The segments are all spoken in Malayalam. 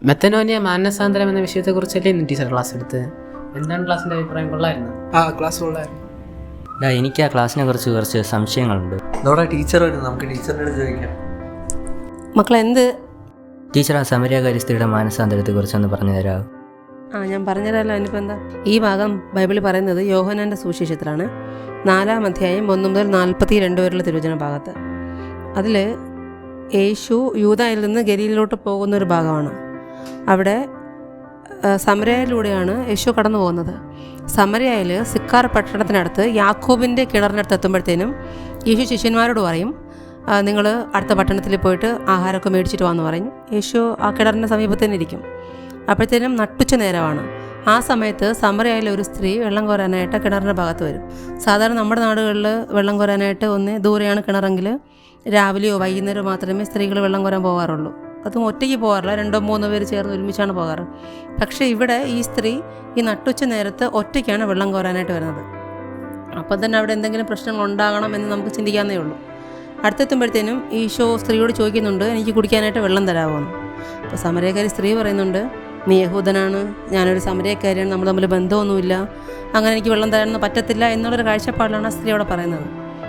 മെത്തനോനിയ മാനസാന്തരം എന്ന വിഷയത്തെക്കുറിച്ചല്ലേ ഇന്ന് ടീച്ചർ ക്ലാസ് എടുത്ത്? എന്താണ് ക്ലാസ്സിൻ്റെ അഭിപ്രായം? കൊള്ളായിരുന്നു. ക്ലാസ് കൊള്ളായിരുന്നു. എനിക്ക് ആ ക്ലാസ്സിനെ കുറിച്ച് കുറച്ച് സംശയങ്ങളുണ്ട്. നമ്മുടെ ടീച്ചർ വരുന്നത്, നമുക്ക് ടീച്ചറിനോട് ചോദിക്കാം. മക്കളെന്ത് ടീച്ചർ, ആ സമരിയാകാരി സ്ത്രീയുടെ മാനസാന്തരത്തെക്കുറിച്ചൊന്ന് പറഞ്ഞു തരാമോ? ഞാൻ പറഞ്ഞുതരാമല്ലോ. അതിനിപ്പോൾ എന്താ? ഈ ഭാഗം ബൈബിളിൽ പറയുന്നത് യോഹന്നാൻ്റെ സുവിശേഷത്തിലാണ്, 4-ാം അധ്യായം 1 മുതൽ 42 വരെയുള്ള തിരുവചന ഭാഗത്ത്. അതിൽ യേശു യൂദായിൽ നിന്ന് ഗലീലിലോട്ട് പോകുന്നൊരു ഭാഗമാണ്. അവിടെ സമരയിലൂടെയാണ് യേശു കടന്നു പോകുന്നത്. സമരയിൽ സിക്കാർ പട്ടണത്തിനടുത്ത് യാക്കോബിൻ്റെ കിണറിനടുത്ത് എത്തുമ്പോഴത്തേനും യേശു ശിഷ്യന്മാരോട് പറയും, നിങ്ങൾ അടുത്ത പട്ടണത്തിൽ പോയിട്ട് ആഹാരമൊക്കെ മേടിച്ചിട്ട് വന്ന് പറയും. യേശു ആ കിണറിൻ്റെ സമീപത്ത് തന്നെ ഇരിക്കും. അപ്പോഴത്തേനും നട്ടുച്ച നേരമാണ്. ആ സമയത്ത് സമരയിലെ ഒരു സ്ത്രീ വെള്ളം കോരാനായിട്ട് കിണറിൻ്റെ ഭാഗത്ത് വരും. സാധാരണ നമ്മുടെ നാടുകളിൽ വെള്ളം കോരാനായിട്ട് ഒന്ന് ദൂരെയാണ് കിണറെങ്കിൽ രാവിലെയോ വൈകുന്നേരമോ മാത്രമേ സ്ത്രീകൾ വെള്ളം കോരാൻ പോകാറുള്ളൂ. അതും ഒറ്റയ്ക്ക് പോകാറില്ല, 2-3 പേര് ചേർന്ന് ഒരുമിച്ചാണ് പോകാറ്. പക്ഷേ ഇവിടെ ഈ സ്ത്രീ ഈ നട്ടുച്ച നേരത്ത് ഒറ്റയ്ക്കാണ് വെള്ളം കോരാനായിട്ട് വരുന്നത്. അപ്പം തന്നെ അവിടെ എന്തെങ്കിലും പ്രശ്നങ്ങൾ ഉണ്ടാകണം എന്ന് നമുക്ക് ചിന്തിക്കാവുന്നേ ഉള്ളൂ. അടുത്തെത്തുമ്പോഴത്തേനും ഈശോ സ്ത്രീയോട് ചോദിക്കുന്നുണ്ട്, എനിക്ക് കുടിക്കാനായിട്ട് വെള്ളം തരാമോ എന്ന്. അപ്പോൾ സമരക്കാരി സ്ത്രീ പറയുന്നുണ്ട്, നീ യഹൂദനാണ്, ഞാനൊരു സമരക്കാരിയാണ്, നമ്മൾ തമ്മിൽ ബന്ധമൊന്നുമില്ല, അങ്ങനെ എനിക്ക് വെള്ളം തരാനൊന്നും പറ്റത്തില്ല എന്നുള്ളൊരു കാഴ്ചപ്പാടിലാണ് ആ സ്ത്രീ അവിടെ പറയുന്നത്.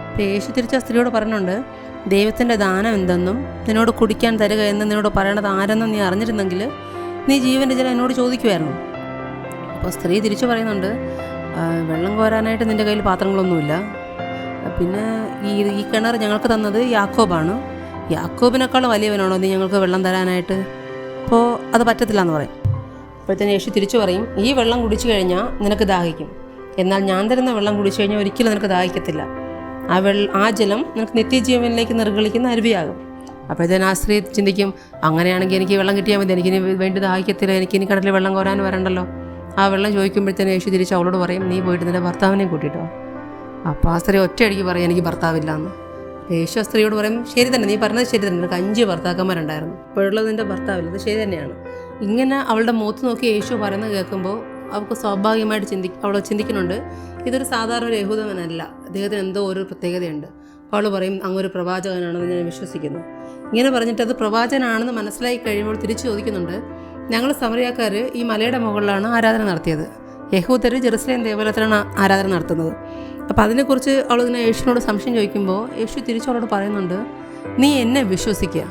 അപ്പോൾ യേശു തിരിച്ച് ആ സ്ത്രീയോട് പറയുന്നുണ്ട്, ദൈവത്തിൻ്റെ ദാനം എന്തെന്നും നിന്നോട് കുടിക്കാൻ തരിക എന്ന് നിന്നോട് പറയണത് ആരെന്നും നീ അറിഞ്ഞിരുന്നെങ്കിൽ നീ ജീവൻ്റെ ജലം എന്നോട് ചോദിക്കുമായിരുന്നു. അപ്പോൾ സ്ത്രീ തിരിച്ചു പറയുന്നുണ്ട്, വെള്ളം കോരാനായിട്ട് നിൻ്റെ കയ്യിൽ പാത്രങ്ങളൊന്നുമില്ല, പിന്നെ ഈ കിണർ ഞങ്ങൾക്ക് തന്നത് യാക്കോബാണ്, യാക്കോബിനേക്കാളും വലിയവനാണോ നീ ഞങ്ങൾക്ക് വെള്ളം തരാനായിട്ട്? അപ്പോൾ അത് പറ്റത്തില്ല എന്ന് പറയും. അപ്പോഴത്തേന് യേശു തിരിച്ചു പറയും, ഈ വെള്ളം കുടിച്ചു കഴിഞ്ഞാൽ നിനക്ക് ദാഹിക്കും, എന്നാൽ ഞാൻ തരുന്ന വെള്ളം കുടിച്ചു കഴിഞ്ഞാൽ ഒരിക്കലും നിനക്ക് ദാഹിക്കത്തില്ല. ആ ജലം നിനക്ക് നിത്യജീവനിലേക്ക് നിർഗളിക്കുന്ന അരുവിയാകും. അപ്പോഴത്തേന് ആ സ്ത്രീ ചിന്തിക്കും, അങ്ങനെയാണെങ്കിൽ എനിക്ക് വെള്ളം കിട്ടിയാൽ മതി, എനിക്കിനി വേണ്ടി ദാഹിക്കത്തില്ല, എനിക്കിനി കടലിൽ വെള്ളം കോരാൻ വരണ്ടല്ലോ. ആ വെള്ളം ചോദിക്കുമ്പോഴത്തേന് യേശു തിരിച്ച് അവളോട് പറയും, നീ പോയിട്ട് നിൻ്റെ ഭർത്താവിനെ കൂട്ടിയിട്ടോ. അപ്പോൾ ആ സ്ത്രീ ഒറ്റയടിക്ക് പറയും, എനിക്ക് ഭർത്താവില്ല എന്ന്. യേശു ആ സ്ത്രീയോട് പറയും, ശരി തന്നെ, നീ പറഞ്ഞത് ശരി തന്നെ, നിനക്ക് 5 ഭർത്താക്കന്മാരുണ്ടായിരുന്നു, ഇപ്പോഴുള്ളത് നിൻ്റെ ഭർത്താവില്ല, അത് ശരി തന്നെയാണ്. ഇങ്ങനെ അവളുടെ മുഖത്ത് നോക്കി യേശു പറയുന്നത് കേൾക്കുമ്പോൾ അവൾക്ക് സ്വാഭാവികമായിട്ട് അവൾ ചിന്തിക്കുന്നുണ്ട്, ഇതൊരു സാധാരണ ഒരു യഹൂദനല്ല, അദ്ദേഹത്തിന് എന്തോ ഒരു പ്രത്യേകതയുണ്ട്. അപ്പോൾ അവൾ പറയും, അങ്ങൊരു പ്രവാചകനാണെന്ന് ഞാൻ വിശ്വസിക്കുന്നു. ഇങ്ങനെ പറഞ്ഞിട്ട് അത് പ്രവാചകനാണെന്ന് മനസ്സിലാക്കി കഴിയുമ്പോൾ തിരിച്ചു ചോദിക്കുന്നുണ്ട്, ഞങ്ങൾ സമറിയാക്കാർ ഈ മലയുടെ മുകളിലാണ് ആരാധന നടത്തിയത്, യഹൂദർ ജെറുസലേം ദേവാലയത്തിലാണ് ആരാധന നടത്തുന്നത്. അപ്പോൾ അതിനെക്കുറിച്ച് അവളിങ്ങനെ യേശുവിനോട് സംശയം ചോദിക്കുമ്പോൾ യേശു തിരിച്ചു അവളോട് പറയുന്നുണ്ട്, നീ എന്നെ വിശ്വസിക്കുക,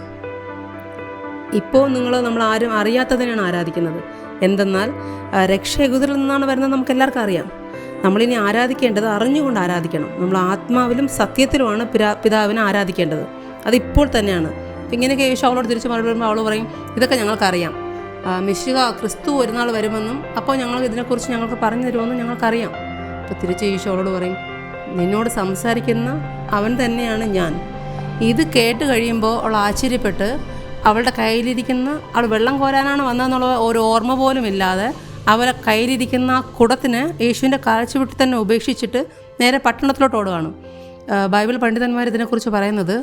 ഇപ്പോൾ നമ്മൾ ആരും അറിയാത്തതിനാണ് ആരാധിക്കുന്നത്. എന്തെന്നാൽ രക്ഷ യഹൂദരിൽ നിന്നാണ് വരുന്നത്, നമുക്ക് എല്ലാവർക്കും അറിയാം. നമ്മളിനി ആരാധിക്കേണ്ടത് അറിഞ്ഞുകൊണ്ട് ആരാധിക്കണം. നമ്മൾ ആത്മാവിലും സത്യത്തിലുമാണ് പിതാവിനെ ആരാധിക്കേണ്ടത്. അതിപ്പോൾ തന്നെയാണ്. അപ്പം ഇങ്ങനെയൊക്കെ യേശു അവളോട് തിരിച്ച് മറുപടി അവൾ പറയും, ഇതൊക്കെ ഞങ്ങൾക്കറിയാം, മിശിഹ ക്രിസ്തു ഒരു നാൾ വരുമെന്നും അപ്പോൾ ഇതിനെക്കുറിച്ച് ഞങ്ങൾക്ക് പറഞ്ഞു തരുമെന്നും ഞങ്ങൾക്കറിയാം. അപ്പോൾ തിരിച്ച് യേശു അവളോട് പറയും, നിന്നോട് സംസാരിക്കുന്ന അവൻ തന്നെയാണ് ഞാൻ. ഇത് കേട്ട് കഴിയുമ്പോൾ അവൾ ആശ്ചര്യപ്പെട്ട് അവളുടെ കയ്യിലിരിക്കുന്ന, അവൾ വെള്ളം കോരാനാണ് വന്നതെന്നുള്ള ഒരു ഓർമ്മ പോലും ഇല്ലാതെ അവളെ കയ്യിലിരിക്കുന്ന ആ കുടത്തിന് യേശുവിൻ്റെ കാഴ്ച വിട്ട് തന്നെ ഉപേക്ഷിച്ചിട്ട് നേരെ പട്ടണത്തിലോട്ട് ഓടുകയാണ്. ബൈബിൾ പണ്ഡിതന്മാർ ഇതിനെക്കുറിച്ച് പറയുന്നത്,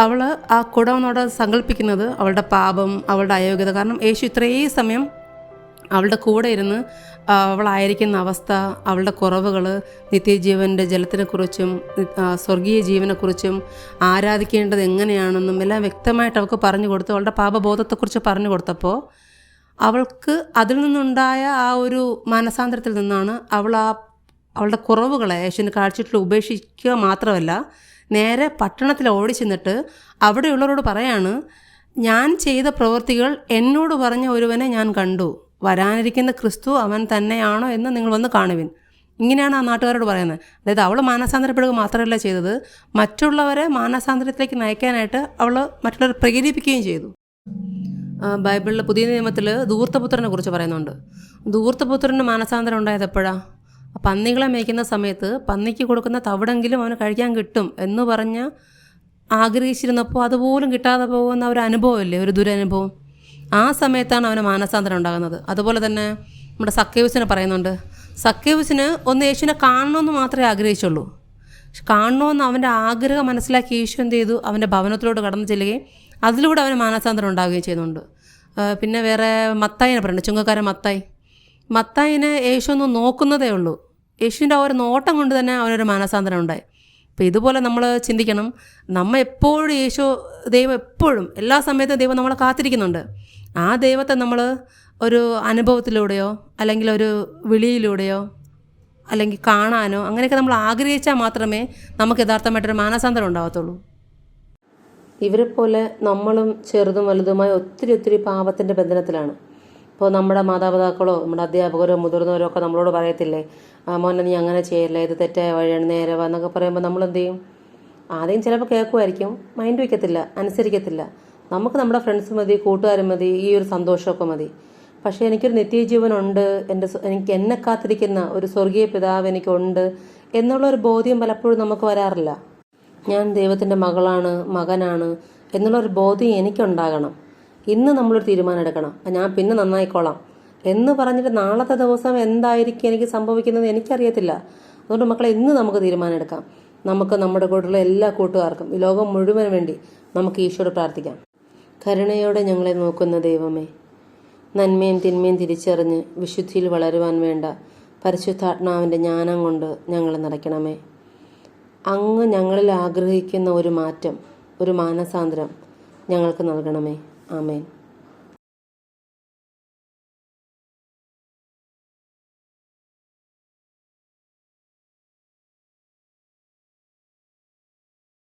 അവൾ ആ കുടം എന്നോട് സങ്കല്പിക്കുന്നത് അവളുടെ പാപം, അവളുടെ അയോഗ്യത. കാരണം യേശു ഇത്രയും സമയം അവളുടെ കൂടെ ഇരുന്ന് അവളായിരിക്കുന്ന അവസ്ഥ, അവളുടെ കുറവുകൾ, നിത്യജീവൻ്റെ ജലത്തിനെക്കുറിച്ചും സ്വർഗീയ ജീവനെക്കുറിച്ചും ആരാധിക്കേണ്ടത് എങ്ങനെയാണെന്നും എല്ലാം വ്യക്തമായിട്ട് അവൾക്ക് പറഞ്ഞു കൊടുത്തു. അവളുടെ പാപബോധത്തെക്കുറിച്ച് പറഞ്ഞു കൊടുത്തപ്പോൾ അവൾക്ക് അതിൽ നിന്നുണ്ടായ ആ ഒരു മാനസാന്തരത്തിൽ നിന്നാണ് അവളുടെ കുറവുകളെ യേശുവിൻ്റെ കാഴ്ചയിൽ ഉപേക്ഷിക്കുക മാത്രമല്ല, നേരെ പട്ടണത്തിൽ ഓടി ചെന്നിട്ട് അവിടെയുള്ളവരോട് പറയാണ്, ഞാൻ ചെയ്ത പ്രവൃത്തികൾ എന്നോട് പറഞ്ഞ ഒരുവനെ ഞാൻ കണ്ടു, വരാനിരിക്കുന്ന ക്രിസ്തു അവൻ തന്നെയാണോ എന്ന് നിങ്ങൾ വന്ന് കാണുവിൻ. ഇങ്ങനെയാണ് ആ നാട്ടുകാരോട് പറയുന്നത്. അതായത് അവൾ മാനസാന്തരപ്പെടുക മാത്രമല്ല ചെയ്തത്, മറ്റുള്ളവരെ മാനസാന്തരത്തിലേക്ക് നയിക്കാനായിട്ട് അവൾ മറ്റുള്ളവരെ പ്രേരിപ്പിക്കുകയും ചെയ്തു. ബൈബിളിൽ പുതിയ നിയമത്തിൽ ധൂർത്തപുത്രനെ കുറിച്ച് പറയുന്നുണ്ട്. ധൂർത്തപുത്രന് മാനസാന്തരം ഉണ്ടായത് എപ്പോഴാണ്? പന്നികളെ മേയ്ക്കുന്ന സമയത്ത് പന്നിക്ക് കൊടുക്കുന്ന തവിടെങ്കിലും അവന് കഴിക്കാൻ കിട്ടും എന്ന് പറഞ്ഞ് ആഗ്രഹിച്ചിരുന്നപ്പോൾ അതുപോലും കിട്ടാതെ പോകുന്ന ഒരു അനുഭവമല്ലേ, ഒരു ദുരനുഭവം. ആ സമയത്താണ് അവന് മാനസാന്തരം ഉണ്ടാകുന്നത്. അതുപോലെ തന്നെ നമ്മുടെ സക്കേവുസിനെ പറയുന്നുണ്ട്. സക്കേവുസിന് ഒന്ന് യേശുവിനെ കാണണമെന്ന് മാത്രമേ ആഗ്രഹിച്ചുള്ളൂ. കാണണമെന്ന് അവൻ്റെ ആഗ്രഹം മനസ്സിലാക്കി യേശു എന്ത് ചെയ്തു, അവൻ്റെ ഭവനത്തിലോട്ട് കടന്നു ചെല്ലുകയും അതിലൂടെ അവന് മാനസാന്തരം ഉണ്ടാവുകയും ചെയ്യുന്നുണ്ട്. പിന്നെ വേറെ മത്തായിനെ പറയുന്നുണ്ട്, ചുങ്കക്കാരൻ മത്തായിനെ യേശു ഒന്ന് നോക്കുന്നതേ ഉള്ളൂ. യേശുവിൻ്റെ ആ ഒരു നോട്ടം കൊണ്ട് തന്നെ അവനൊരു മാനസാന്തരം ഉണ്ടായി. അപ്പോൾ ഇതുപോലെ നമ്മൾ ചിന്തിക്കണം, എപ്പോഴും ദൈവം എപ്പോഴും എല്ലാ സമയത്തും ദൈവം നമ്മളെ കാത്തിരിക്കുന്നുണ്ട്. ആ ദൈവത്തെ നമ്മൾ ഒരു അനുഭവത്തിലൂടെയോ അല്ലെങ്കിൽ ഒരു വിളിയിലൂടെയോ അല്ലെങ്കിൽ കാണാനോ അങ്ങനെയൊക്കെ നമ്മൾ ആഗ്രഹിച്ചാൽ മാത്രമേ നമുക്ക് യഥാർത്ഥമായിട്ടൊരു മാനസാന്തരം ഉണ്ടാകത്തുള്ളൂ. ഇവരെ പോലെ നമ്മളും ചെറുതും വലുതുമായ ഒത്തിരി പാപത്തിൻ്റെ ബന്ധനത്തിലാണ്. ഇപ്പോൾ നമ്മുടെ മാതാപിതാക്കളോ നമ്മുടെ അധ്യാപകരോ മുതിർന്നവരോ ഒക്കെ നമ്മളോട് പറയത്തില്ലേ, മോനെ നീ അങ്ങനെ ചെയ്യല്ലേ, ഇത് തെറ്റായ വഴിയാണ്, നേരെ വാ എന്നൊക്കെ പറയുമ്പോൾ നമ്മളെന്ത് ചെയ്യും? ആദ്യം ചിലപ്പോൾ കേൾക്കുമായിരിക്കും, മൈൻഡ് വയ്ക്കത്തില്ല, അനുസരിക്കത്തില്ല. നമുക്ക് നമ്മുടെ ഫ്രണ്ട്സ് മതി, കൂട്ടുകാരും മതി, ഈ ഒരു സന്തോഷമൊക്കെ മതി. പക്ഷേ എനിക്കൊരു നിത്യജീവനുണ്ട്, എനിക്ക് എന്നെ കാത്തിരിക്കുന്ന ഒരു സ്വർഗീയ പിതാവ് എനിക്കുണ്ട് എന്നുള്ളൊരു ബോധ്യം പലപ്പോഴും നമുക്ക് വരാറില്ല. ഞാൻ ദൈവത്തിൻ്റെ മകളാണ്, മകനാണ് എന്നുള്ളൊരു ബോധ്യം എനിക്കുണ്ടാകണം. ഇന്ന് നമ്മളൊരു തീരുമാനം എടുക്കണം, ഞാൻ പിന്നെ നന്നായിക്കോളാം എന്ന് പറഞ്ഞിട്ട് നാളത്തെ ദിവസം എന്തായിരിക്കും എനിക്ക് സംഭവിക്കുന്നത് എനിക്കറിയത്തില്ല. അതുകൊണ്ട് മക്കളെ, ഇന്ന് നമുക്ക് തീരുമാനം എടുക്കാം. നമുക്ക് നമ്മുടെ കൂടെയുള്ള എല്ലാ കൂട്ടുകാർക്കും ഈ ലോകം മുഴുവന് വേണ്ടി നമുക്ക് ഈശോയോട് പ്രാർത്ഥിക്കാം. കരുണയോടെ ഞങ്ങളെ നോക്കുന്ന ദൈവമേ, നന്മയും തിന്മയും തിരിച്ചറിഞ്ഞ് വിശുദ്ധിയിൽ വളരുവാൻ വേണ്ട പരിശുദ്ധാത്മാവിൻ്റെ ജ്ഞാനം കൊണ്ട് ഞങ്ങളെ നിറയ്ക്കണമേ. അങ്ങ് ഞങ്ങളിൽ ആഗ്രഹിക്കുന്ന ഒരു മാറ്റം, ഒരു മാനസാന്തരം ഞങ്ങൾക്ക് നൽകണമേ. ആമേൻ.